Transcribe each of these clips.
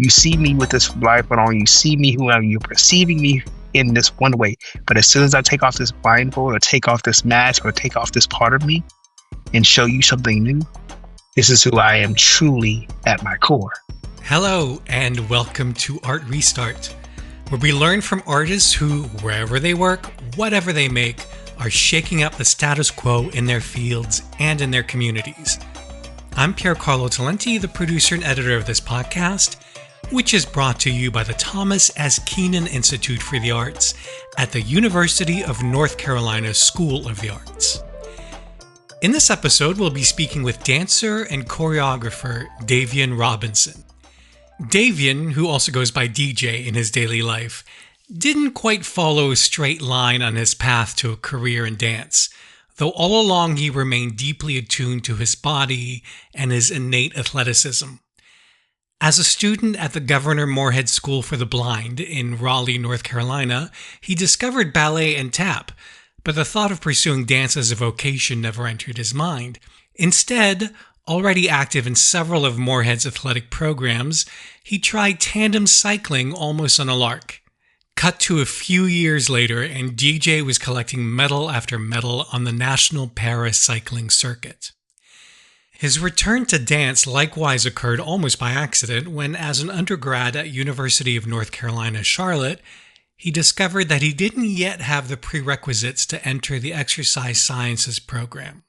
You see me with this blindfold on. You see me who I am. You're perceiving me in this one way. But as soon as I take off this blindfold or take off this mask or take off this part of me and show you something new, this is who I am truly at my core. Hello, and welcome to Art Restart, where we learn from artists who, wherever they work, whatever they make, are shaking up the status quo in their fields and in their communities. I'm Piercarlo Talenti, the producer and editor of this podcast, which is brought to you by the Thomas S. Keenan Institute for the Arts at the University of North Carolina School of the Arts. In this episode, we'll be speaking with dancer and choreographer Davian Robinson. Davian, who also goes by DJ in his daily life, didn't quite follow a straight line on his path to a career in dance, though all along he remained deeply attuned to his body and his innate athleticism. As a student at the Governor Morehead School for the Blind in Raleigh, North Carolina, he discovered ballet and tap, but the thought of pursuing dance as a vocation never entered his mind. Instead, already active in several of Morehead's athletic programs, he tried tandem cycling almost on a lark. Cut to a few years later, and DJ was collecting medal after medal on the national para-cycling circuit. His return to dance likewise occurred almost by accident when, as an undergrad at University of North Carolina, Charlotte, he discovered that he didn't yet have the prerequisites to enter the exercise sciences program.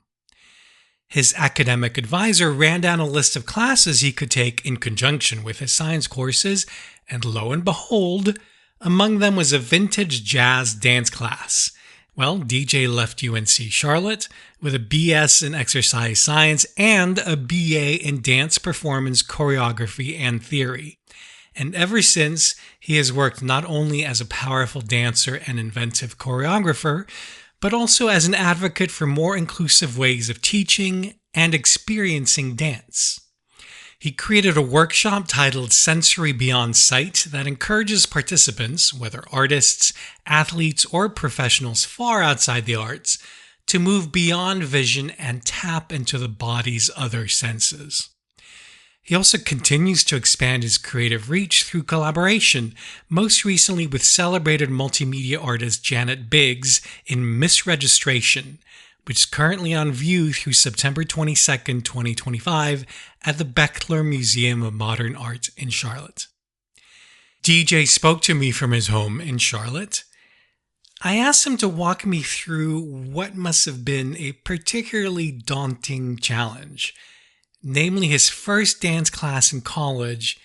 His academic advisor ran down a list of classes he could take in conjunction with his science courses, and lo and behold, among them was a vintage jazz dance class. Well, DJ left UNC Charlotte with a BS in exercise science and a BA in dance performance choreography and theory. And ever since, he has worked not only as a powerful dancer and inventive choreographer, but also as an advocate for more inclusive ways of teaching and experiencing dance. He created a workshop titled Sensory Beyond Sight that encourages participants, whether artists, athletes, or professionals far outside the arts, to move beyond vision and tap into the body's other senses. He also continues to expand his creative reach through collaboration, most recently with celebrated multimedia artist Janet Biggs in Misregistration, which is currently on view through September 22nd, 2025 at the Bechtler Museum of Modern Art in Charlotte. DJ spoke to me from his home in Charlotte. I asked him to walk me through what must have been a particularly daunting challenge, namely his first dance class in college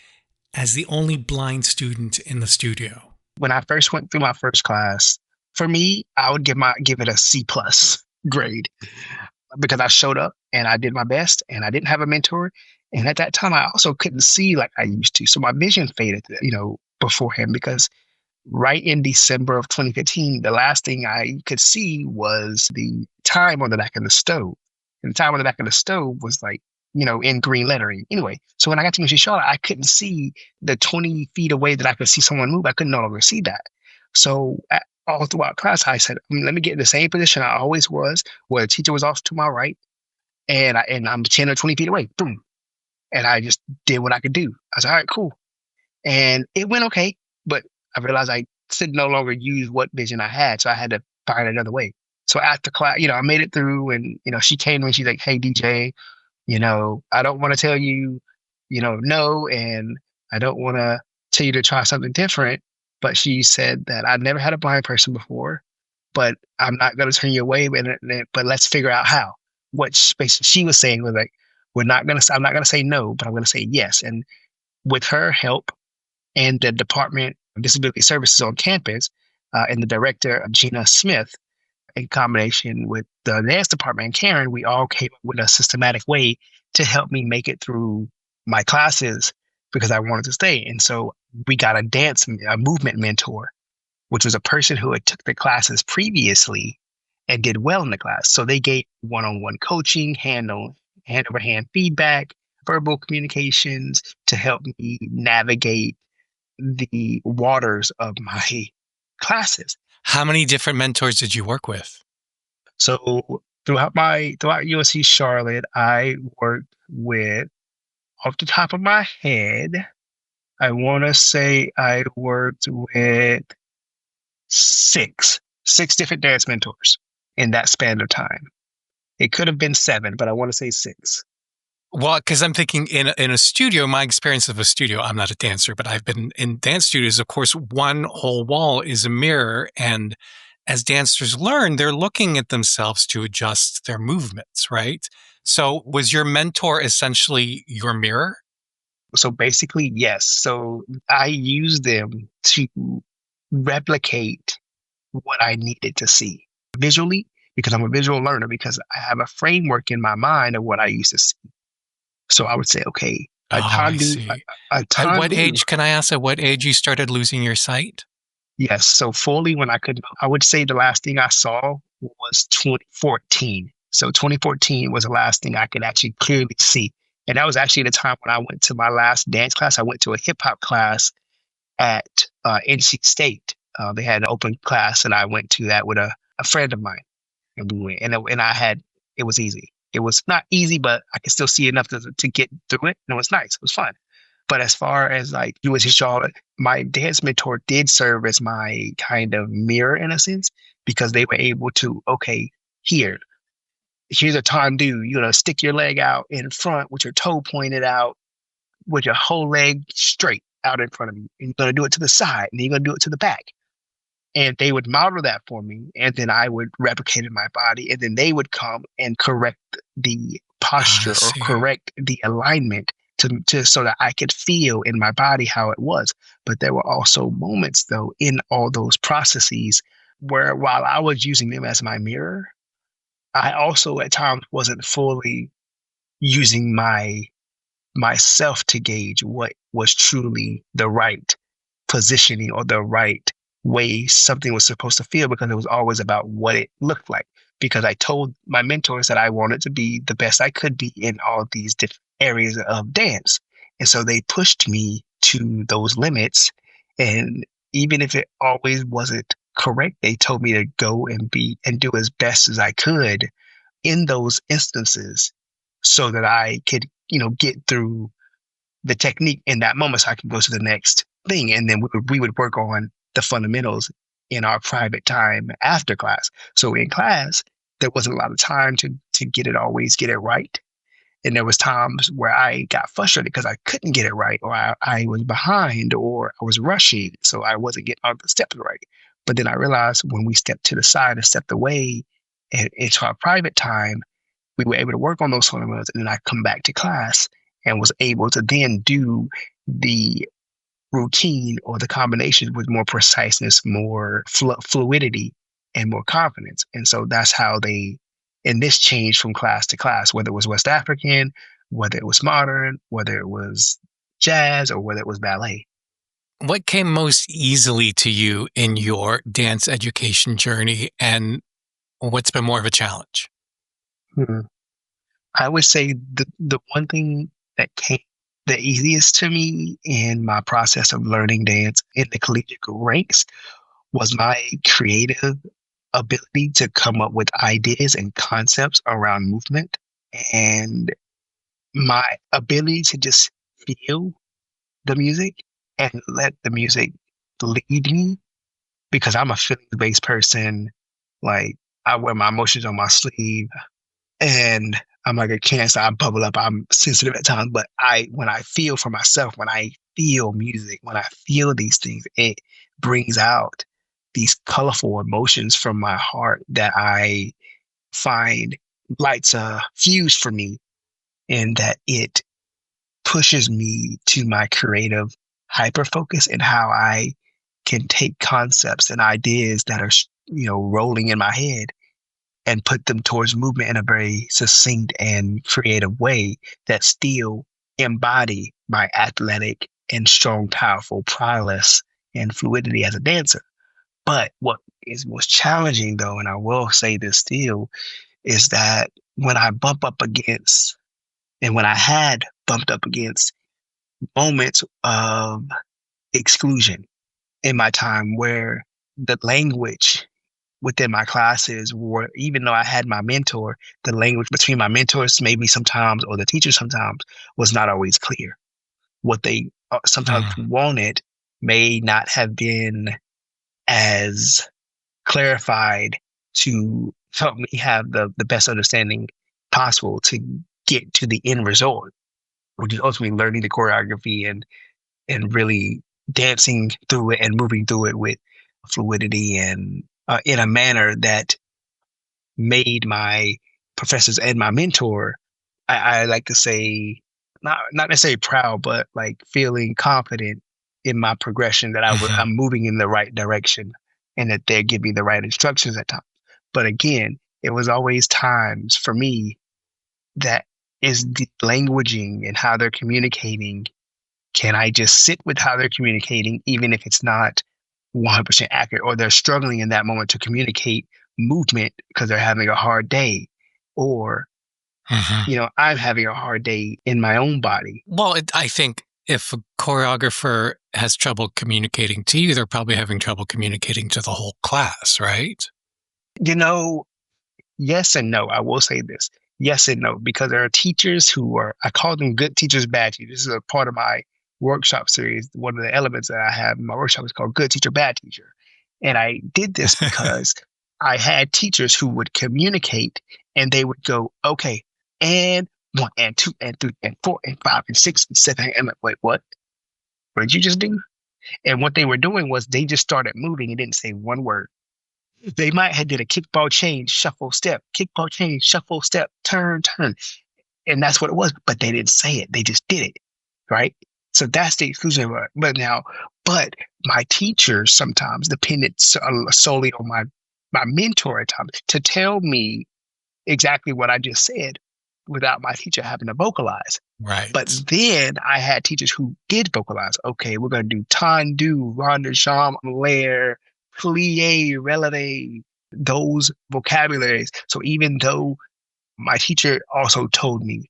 as the only blind student in the studio. When I first went through my first class, for me, I would give it a C+ grade because I showed up and I did my best and I didn't have a mentor. And at that time, I also couldn't see like I used to. So my vision faded, beforehand, because right in December of 2015, the last thing I could see was the time on the back of the stove. And the time on the back of the stove was like, in green lettering. Anyway, so when I got to UNC Charlotte, I couldn't see the 20 feet away that I could see someone move. I could no longer see that. So all throughout class, I said, let me get in the same position I always was, where the teacher was off to my right, and I'm 10 or 20 feet away. Boom. And I just did what I could do. I said, all right, cool. And it went okay, but I realized I could no longer use what vision I had, so I had to find another way. So after class, I made it through, and, she came to me, she's like, hey, DJ, I don't want to tell you, no, and I don't want to tell you to try something different. But she said that I'd never had a blind person before, but I'm not going to turn you away. But let's figure out how. What she was saying was like, I'm not going to say no, but I'm going to say yes. And with her help and the Department of Disability Services on campus and the director, Gina Smith, in combination with the dance department and Karen, we all came up with a systematic way to help me make it through my classes because I wanted to stay. And so we got a movement mentor, which was a person who had took the classes previously and did well in the class. So they gave one-on-one coaching, hand-over-hand feedback, verbal communications to help me navigate the waters of my classes. How many different mentors did you work with? So throughout UNC Charlotte, I worked with, off the top of my head, I want to say I worked with six different dance mentors in that span of time. It could have been seven, but I want to say six. Well, because I'm thinking in a studio, my experience of a studio, I'm not a dancer, but I've been in dance studios. Of course, one whole wall is a mirror. And as dancers learn, they're looking at themselves to adjust their movements, right? So was your mentor essentially your mirror? So basically, yes. So I use them to replicate what I needed to see visually because I'm a visual learner because I have a framework in my mind of what I used to see. So I would say, okay, a Oh, I tandu, see. a At what tandu. age, can I ask, at what age you started losing your sight? Yes. So fully when I would say the last thing I saw was 2014. So 2014 was the last thing I could actually clearly see. And that was actually the time when I went to my last dance class. I went to a hip hop class at NC State. They had an open class, and I went to that with a friend of mine, and we went. And I had it was easy. It was not easy, but I could still see enough to get through it, and it was nice. It was fun. But as far as like UNC Charlotte, my dance mentor did serve as my kind of mirror in a sense because they were able to, okay, here, here's a time do. You're gonna stick your leg out in front with your toe pointed out with your whole leg straight out in front of you. And you're going to do it to the side and then you're going to do it to the back. And they would model that for me. And then I would replicate it in my body. And then they would come and correct the Oh, I posture or see. correct the alignment to so that I could feel in my body how it was. But there were also moments though in all those processes where while I was using them as my mirror, I also at times wasn't fully using myself to gauge what was truly the right positioning or the right way something was supposed to feel because it was always about what it looked like. Because I told my mentors that I wanted to be the best I could be in all of these different areas of dance. And so they pushed me to those limits. And even if it always wasn't correct, they told me to go and be and do as best as I could in those instances so that I could, get through the technique in that moment so I can go to the next thing. And then we would work on the fundamentals in our private time after class. So in class, there wasn't a lot of time to always get it right. And there was times where I got frustrated because I couldn't get it right, or I was behind, or I was rushing, so I wasn't getting all the steps right. But then I realized when we stepped to the side and stepped away into our private time, we were able to work on those fundamentals, and then I come back to class and was able to then do the routine or the combination with more preciseness, more fluidity, and more confidence. And so that's how and this changed from class to class, whether it was West African, whether it was modern, whether it was jazz, or whether it was ballet. What came most easily to you in your dance education journey, and what's been more of a challenge? Hmm. I would say the one thing that came the easiest to me in my process of learning dance in the collegiate ranks was my creative ability to come up with ideas and concepts around movement and my ability to just feel the music and let the music lead me because I'm a feeling based person. Like I wear my emotions on my sleeve and I'm like a cancer. I bubble up. I'm sensitive at times, but when I feel for myself, when I feel music, when I feel these things, it brings out these colorful emotions from my heart that I find lights a fuse for me, and that it pushes me to my creative hyper focus and how I can take concepts and ideas that are rolling in my head and put them towards movement in a very succinct and creative way that still embody my athletic and strong, powerful prowess and fluidity as a dancer. But what is most challenging though, and I will say this still, is that when I bump up against and when I had bumped up against moments of exclusion in my time where the language within my classes were, even though I had my mentor, the language between my mentors maybe sometimes or the teachers sometimes was not always clear. What they sometimes Mm. wanted may not have been as clarified to help me have the best understanding possible to get to the end result, which is ultimately learning the choreography and really dancing through it and moving through it with fluidity and in a manner that made my professors and my mentor, I like to say, not necessarily proud, but like feeling confident in my progression that Mhm. I'm moving in the right direction and that they're giving me the right instructions at times. But again, it was always times for me that is the languaging and how they're communicating. Can I just sit with how they're communicating, even if it's not 100% accurate, or they're struggling in that moment to communicate movement because they're having a hard day, or, Mhm. I'm having a hard day in my own body. Well, I think if a choreographer has trouble communicating to you, they're probably having trouble communicating to the whole class, right? You know, yes and no. I will say this. Yes and no, because there are teachers who are, I call them good teachers, bad teachers. This is a part of my workshop series. One of the elements that I have in my workshop is called good teacher, bad teacher. And I did this because I had teachers who would communicate and they would go, okay, and one and two and three and four and five and six and seven. And I'm like, wait, what? What did you just do? And what they were doing was they just started moving and didn't say one word. They might have did a kickball change, shuffle, step, kickball change, shuffle, step, turn, turn. And that's what it was. But they didn't say it. They just did it. Right. So that's the exclusion. But my teachers sometimes depended solely on my mentor at times to tell me exactly what I just said without my teacher having to vocalize. But Right. then I had teachers who did vocalize. Okay, we're going to do tendu, rond de jambe, lair, plie, releve, those vocabularies. So even though my teacher also told me,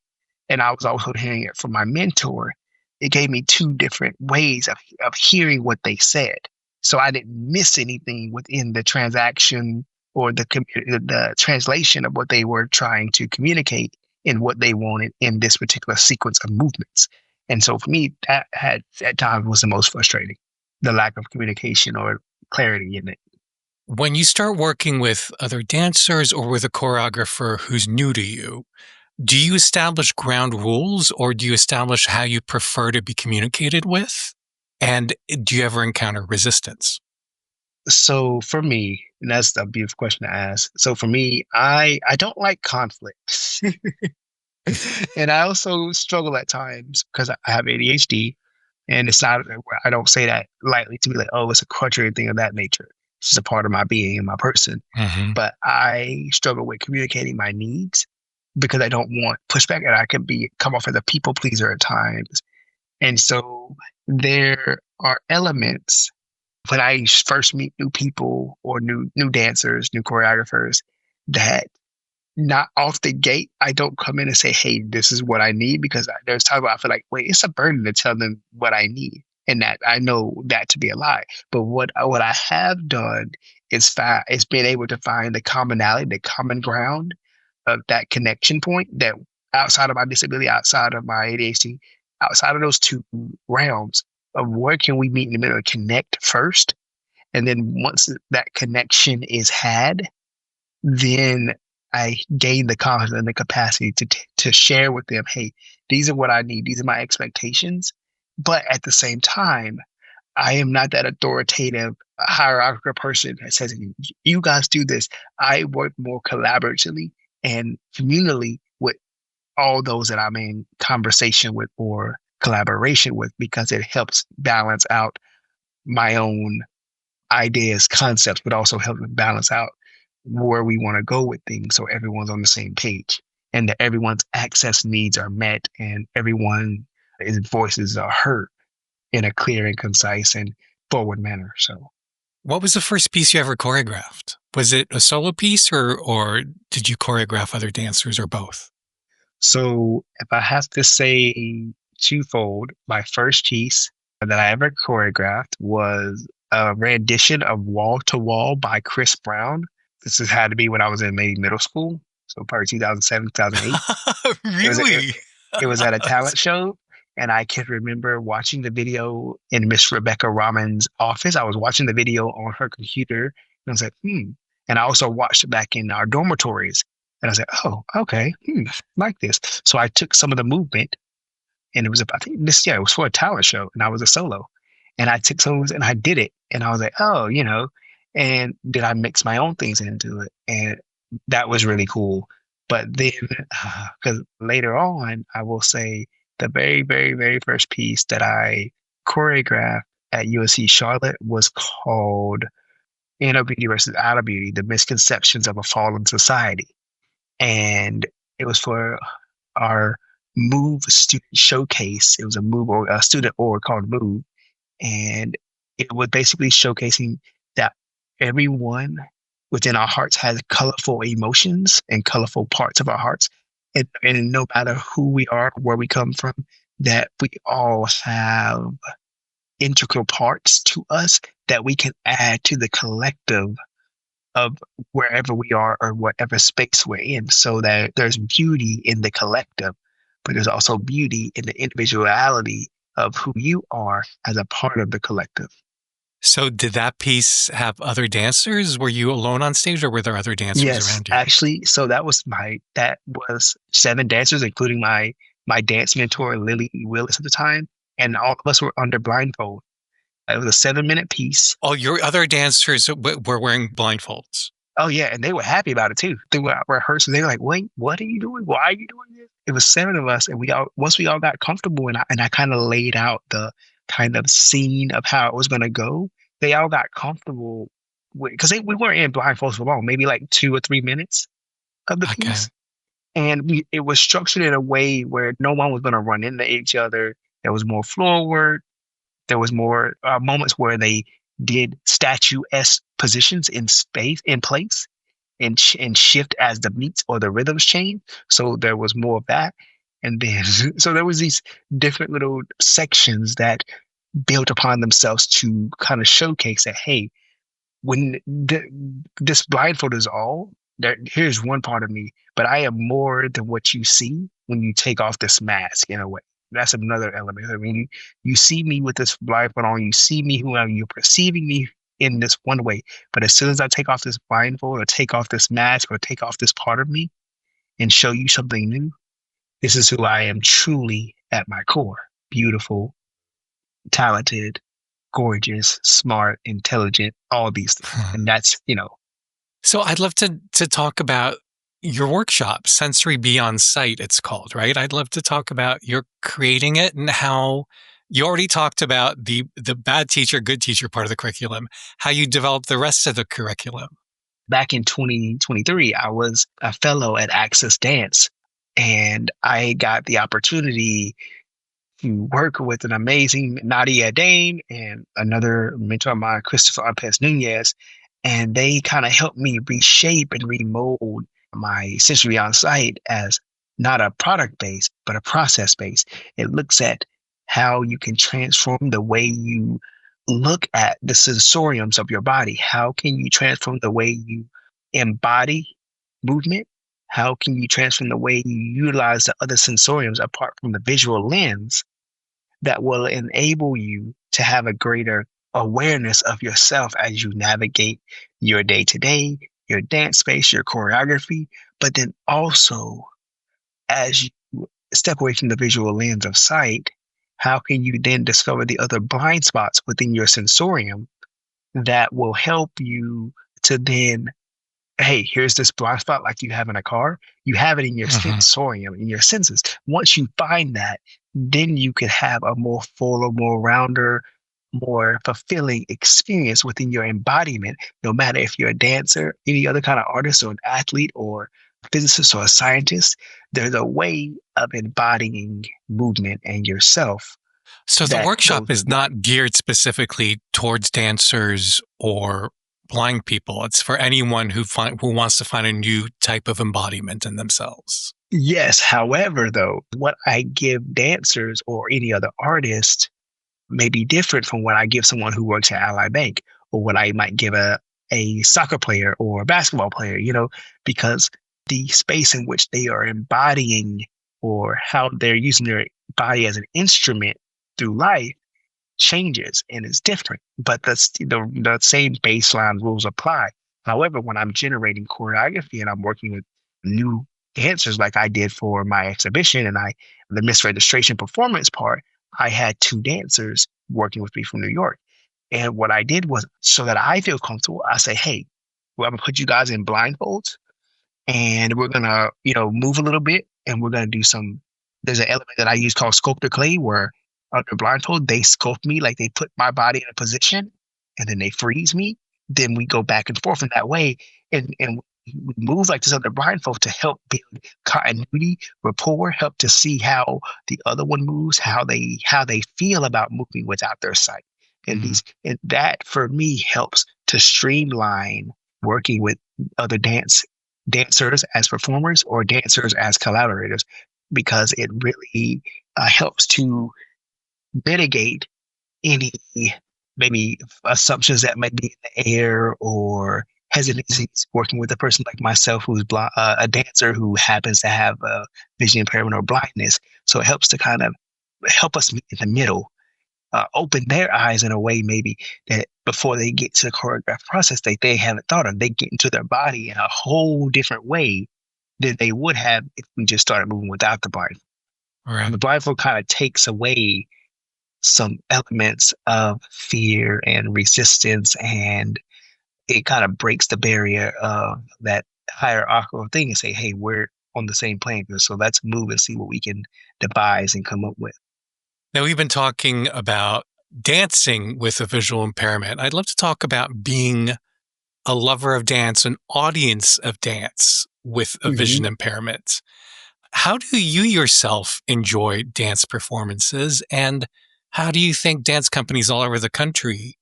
and I was also hearing it from my mentor, it gave me two different ways of hearing what they said. So I didn't miss anything within the transaction or the translation of what they were trying to communicate in what they wanted in this particular sequence of movements. And so for me, that had at times was the most frustrating, the lack of communication or clarity in it. When you start working with other dancers or with a choreographer who's new to you, do you establish ground rules or do you establish how you prefer to be communicated with? And do you ever encounter resistance? So for me, and that's a beautiful question to ask. So for me, I don't like conflict. And I also struggle at times because I have ADHD, and it's not, I don't say that lightly to be like, oh, it's a crutch or anything of that nature. It's just a part of my being and my person. Hmm. But I struggle with communicating my needs because I don't want pushback, and I can come off as a people pleaser at times. And so there are elements when I first meet new people or new dancers, new choreographers, that not off the gate, I don't come in and say, "Hey, this is what I need," because there's times where I feel like, wait, it's a burden to tell them what I need, and that I know that to be a lie. But what I have done is being able to find the commonality, the common ground of that connection point that outside of my disability, outside of my ADHD, outside of those two realms of where can we meet in the middle and connect first, and then once that connection is had, then I gain the confidence and the capacity to share with them, hey, these are what I need, these are my expectations. But at the same time, I am not that authoritative hierarchical person that says, you guys do this. I work more collaboratively and communally with all those that I'm in conversation with or collaboration with because it helps balance out my own ideas, concepts, but also help balance out where we want to go with things so everyone's on the same page and that everyone's access needs are met and everyone's voices are heard in a clear and concise and forward manner. So, What was the first piece you ever choreographed? Was it a solo piece or did you choreograph other dancers or both? so if I have to say twofold, my first piece that I ever choreographed was a rendition of Wall to Wall by Chris Brown. This has had to be when I was in maybe middle school, so probably 2007, 2008. It was it, Really? it was at a talent show, And I can remember watching the video in Miss Rebecca Rahman's office. I was watching the video on her computer, and I was like, hmm. And I also watched it back in our dormitories. And I was like, oh, okay, like this. So I took some of the movement, and it was, I think this, yeah, it was for a talent show, and I was a solo. And I took some of it and I did it. And I was like, oh, and did I mix my own things into it? And that was really cool. But then, because later on, I will say the very, very, very first piece that I choreographed at UNC Charlotte was called Inner Beauty versus Outer Beauty, The Misconceptions of a Fallen Society. And it was for our Move student showcase. It was a Move or a student org called Move. And it was basically showcasing that everyone within our hearts has colorful emotions and colorful parts of our hearts. And no matter who we are, where we come from, that we all have integral parts to us that we can add to the collective of wherever we are or whatever space we're in, so that there's beauty in the collective, but there's also beauty in the individuality of who you are as a part of the collective. So did that piece have other dancers? Were you alone on stage, or were there other dancers Yes, around you? actually, so that was 7 dancers, including my dance mentor, Lily Willis at the time, and all of us were under blindfold. It was a 7-minute piece. All your other dancers were wearing blindfolds. Oh yeah, and they were happy about it too. Throughout rehearsal, they were like, "Wait, what are you doing? Why are you doing this?" It was 7 of us, and once we all got comfortable, and I kind of laid out the kind of scene of how it was going to go. They all got comfortable because we weren't in blindfolds for long, maybe like 2 or 3 minutes of the Okay. piece, and it was structured in a way where no one was going to run into each other. There was more floor work. There was more moments where they did statuesque positions in place, and shift as the beats or the rhythms change. So there was more of that, and then so there was these different little sections that built upon themselves to kind of showcase that, hey, when this blindfold is all there, here's one part of me, but I am more than what you see when you take off this mask in a way. That's another element. I mean, you see me with this blindfold on, you see me who I am, you're perceiving me in this one way. But as soon as I take off this blindfold or take off this mask or take off this part of me and show you something new, this is who I am truly at my core. Beautiful, talented, gorgeous, smart, intelligent, all these things. And that's, So I'd love to talk about your workshop, Sensory Beyond Sight, it's called, right? I'd love to talk about your creating it and how you already talked about the bad teacher, good teacher part of the curriculum, how you developed the rest of the curriculum. Back in 2023, I was a fellow at Access Dance, and I got the opportunity to work with an amazing Nadia Dame and another mentor of mine, Christopher Ampes Nunez, and they kind of helped me reshape and remold my Sensory Beyond Sight as not a product base, but a process base. It looks at how you can transform the way you look at the sensoriums of your body. How can you transform the way you embody movement? How can you transform the way you utilize the other sensoriums apart from the visual lens that will enable you to have a greater awareness of yourself as you navigate your day-to-day, your dance space, your choreography, but then also as you step away from the visual lens of sight, how can you then discover the other blind spots within your sensorium that will help you to then, hey, here's this blind spot like you have in a car. You have it in your sensorium, in your senses. Once you find that, then you can have a more fuller, more rounder, more fulfilling experience within your embodiment, no matter if you're a dancer, any other kind of artist or an athlete or a physicist or a scientist. There's a way of embodying movement and yourself. So the workshop is not geared specifically towards dancers or blind people. It's for anyone who wants to find a new type of embodiment in themselves. Yes. However, though, what I give dancers or any other artist may be different from what I give someone who works at Ally Bank, or what I might give a soccer player or a basketball player, because the space in which they are embodying or how they're using their body as an instrument through life changes and is different, but the same baseline rules apply. However, when I'm generating choreography and I'm working with new dancers like I did for my exhibition and the misregistration performance part, I had two dancers working with me from New York. And what I did was so that I feel comfortable, I say, hey, well, I'm gonna put you guys in blindfolds and we're gonna, move a little bit, and we're gonna do some. There's an element that I use called sculptor clay, where under blindfold they sculpt me, like they put my body in a position, and then they freeze me. Then we go back and forth in that way, and we move like this under blindfold to help build continuity, rapport, help to see how the other one moves, how they feel about moving without their sight, and Mhm. and that for me helps to streamline working with other dancers as performers or dancers as collaborators, because it really helps to mitigate any maybe assumptions that might be in the air or hesitancies working with a person like myself who's a dancer who happens to have a vision impairment or blindness. So it helps to kind of help us meet in the middle, open their eyes in a way maybe that before they get to the choreographed process that they haven't thought of. They get into their body in a whole different way than they would have if we just started moving without the blindfold. Right. The blindfold kind of takes away some elements of fear and resistance, and it kind of breaks the barrier of that hierarchical thing and say, hey, we're on the same plane field, so let's move and see what we can devise and come up with. Now, we've been talking about dancing with a visual impairment. I'd love to talk about being a lover of dance, an audience of dance with a Mm-hmm. vision impairment. How do you yourself enjoy dance performances? And how do you think dance companies all over the country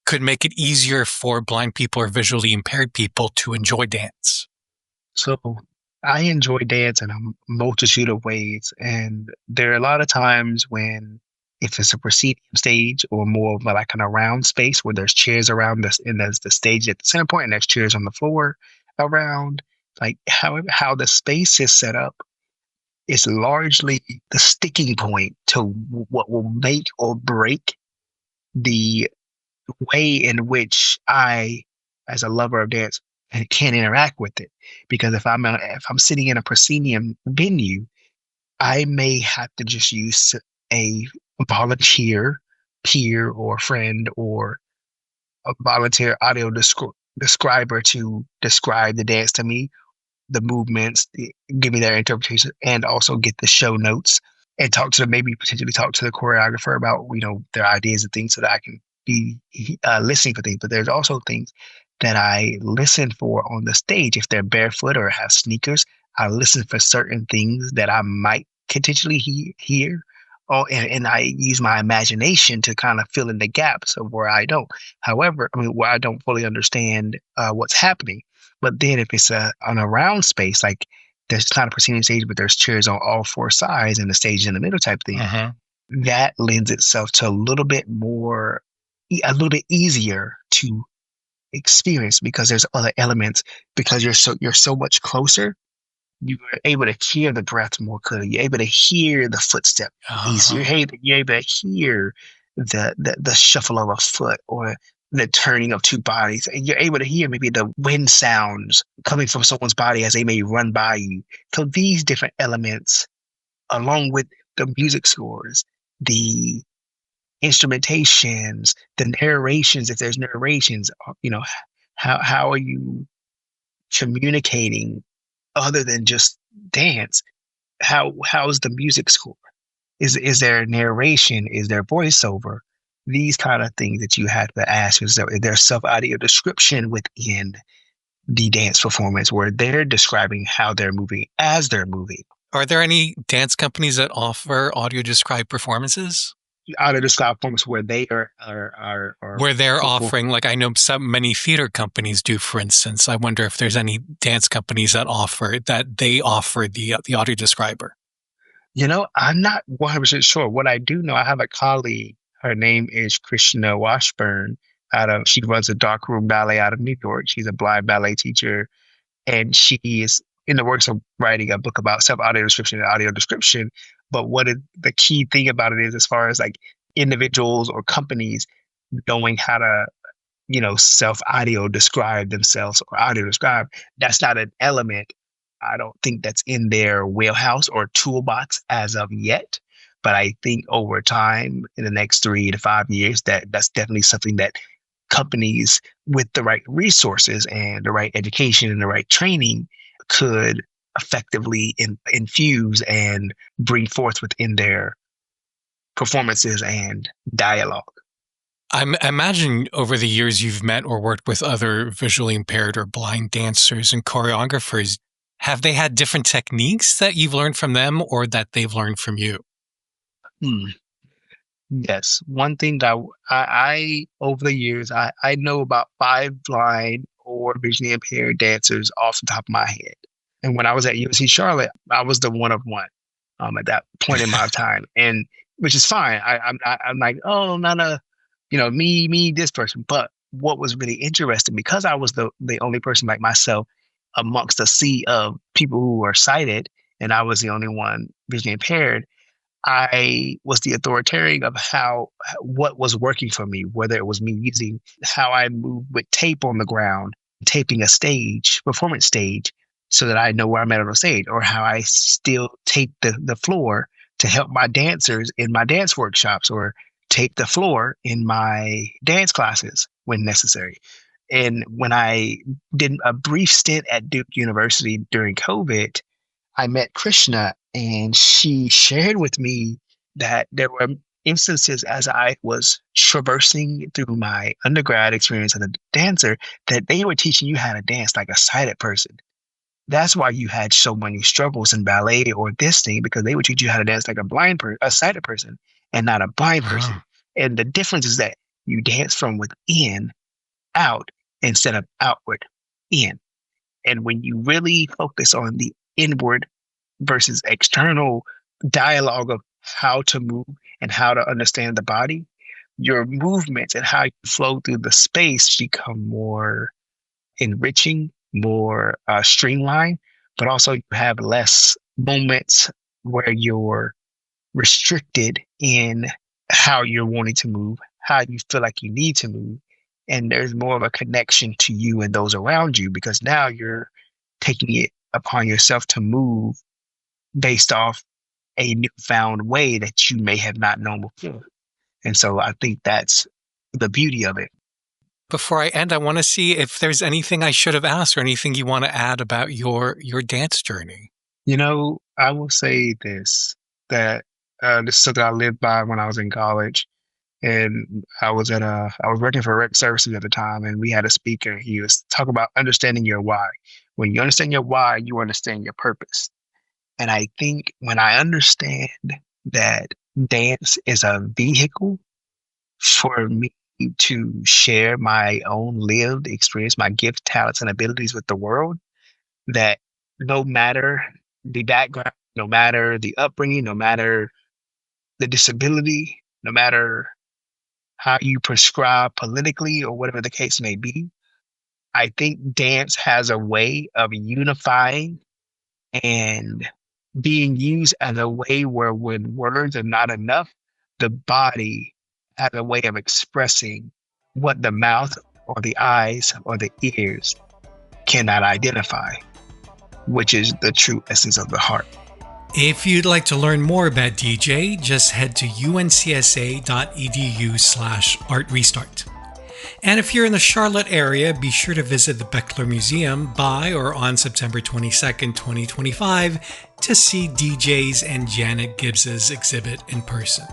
could make it easier for blind people or visually impaired people to enjoy dance? So I enjoy dance in a multitude of ways. And there are a lot of times when, if it's a proscenium stage or more of like an around space where there's chairs around this and there's the stage at the center point and there's chairs on the floor around, like how the space is set up is largely the sticking point to what will make or break the way in which I, as a lover of dance, can interact with it. Because if I'm sitting in a proscenium venue, I may have to just use a volunteer, peer, or friend, or a volunteer audio describer to describe the dance to me, the movements, give me their interpretation, and also get the show notes and maybe potentially talk to the choreographer about their ideas and things so that I can be listening for things. But there's also things that I listen for on the stage. If they're barefoot or have sneakers, I listen for certain things that I might potentially hear. Oh, and I use my imagination to kind of fill in the gaps of where I don't. However, where I don't fully understand what's happening. But then if it's an around space, like there's not a proscenium stage, but there's chairs on all four sides and the stage in the middle type thing, that lends itself to a little bit easier to experience because there's other elements. Because you're so much closer, you are able to hear the breath more clearly. You're able to hear the footstep easier. You're able to hear the shuffle of a foot or the turning of two bodies. And you're able to hear maybe the wind sounds coming from someone's body as they may run by you. So these different elements, along with the music scores, the instrumentations, the narrations, if there's narrations, how are you communicating other than just dance? How's the music score? Is there narration? Is there voiceover? These kind of things that you have to ask. Is there self audio description within the dance performance where they're describing how they're moving as they're moving? Are there any dance companies that offer audio described performances? Audio described performance where they are Where they're offering, like I know many theater companies do, for instance. I wonder if there's any dance companies that offer the audio describer. I'm not 100% sure. What I do know, I have a colleague. Her name is Krishna Washburn. She runs a dark room ballet out of New York. She's a blind ballet teacher, and she is in the works of writing a book about self-audio description and audio description. But the key thing about it is, as far as like individuals or companies knowing how to, self-audio describe themselves or audio describe, that's not an element. I don't think that's in their wheelhouse or toolbox as of yet. But I think over time, in the next 3 to 5 years, that's definitely something that companies with the right resources and the right education and the right training could effectively infuse and bring forth within their performances and dialogue. I imagine over the years you've met or worked with other visually impaired or blind dancers and choreographers. Have they had different techniques that you've learned from them or that they've learned from you? Yes. One thing that I over the years, I know about 5 blind or visually impaired dancers off the top of my head. And when I was at UNC Charlotte, I was the one of one at that point in my time, and which is fine. I'm like, oh, not a, me, this person. But what was really interesting, because I was the only person like myself amongst a sea of people who were sighted, and I was the only one visually impaired, I was the authoritarian of what was working for me, whether it was me using how I move with tape on the ground, taping a performance stage, so that I know where I'm at on the stage, or how I still tape the floor to help my dancers in my dance workshops, or tape the floor in my dance classes when necessary. And when I did a brief stint at Duke University during COVID, I met Krishna, and she shared with me that there were instances as I was traversing through my undergrad experience as a dancer, that they were teaching you how to dance like a sighted person. That's why you had so many struggles in ballet or this thing, because they would teach you how to dance like a sighted person and not a blind person. And the difference is that you dance from within out instead of outward in. And when you really focus on the inward versus external dialogue of how to move and how to understand the body, your movements and how you flow through the space become more enriching, more streamlined, but also you have less moments where you're restricted in how you're wanting to move, how you feel like you need to move. And there's more of a connection to you and those around you, because now you're taking it upon yourself to move based off a newfound way that you may have not known before. And so I think that's the beauty of it. Before I end, I want to see if there's anything I should have asked or anything you want to add about your dance journey. I will say this, that this is something I lived by when I was in college. And I was working for Rec Services at the time, and we had a speaker. He was talking about understanding your why. When you understand your why, you understand your purpose. And I think when I understand that dance is a vehicle for me to share my own lived experience, my gifts, talents, and abilities with the world, that no matter the background, no matter the upbringing, no matter the disability, no matter how you prescribe politically or whatever the case may be, I think dance has a way of unifying and being used as a way where, when words are not enough, the body has a way of expressing what the mouth or the eyes or the ears cannot identify, which is the true essence of the heart. If you'd like to learn more about DJ, just head to uncsa.edu/artrestart. And if you're in the Charlotte area, be sure to visit the Bechtler Museum by or on September 22nd, 2025 to see DJ's and Janet Gibbs's exhibit in person.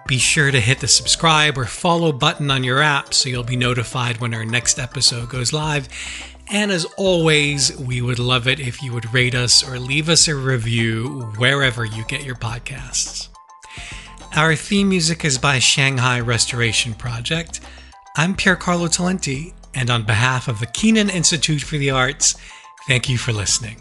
Be sure to hit the subscribe or follow button on your app so you'll be notified when our next episode goes live. And as always, we would love it if you would rate us or leave us a review wherever you get your podcasts. Our theme music is by Shanghai Restoration Project. I'm Piercarlo Talenti, and on behalf of the Keenan Institute for the Arts, thank you for listening.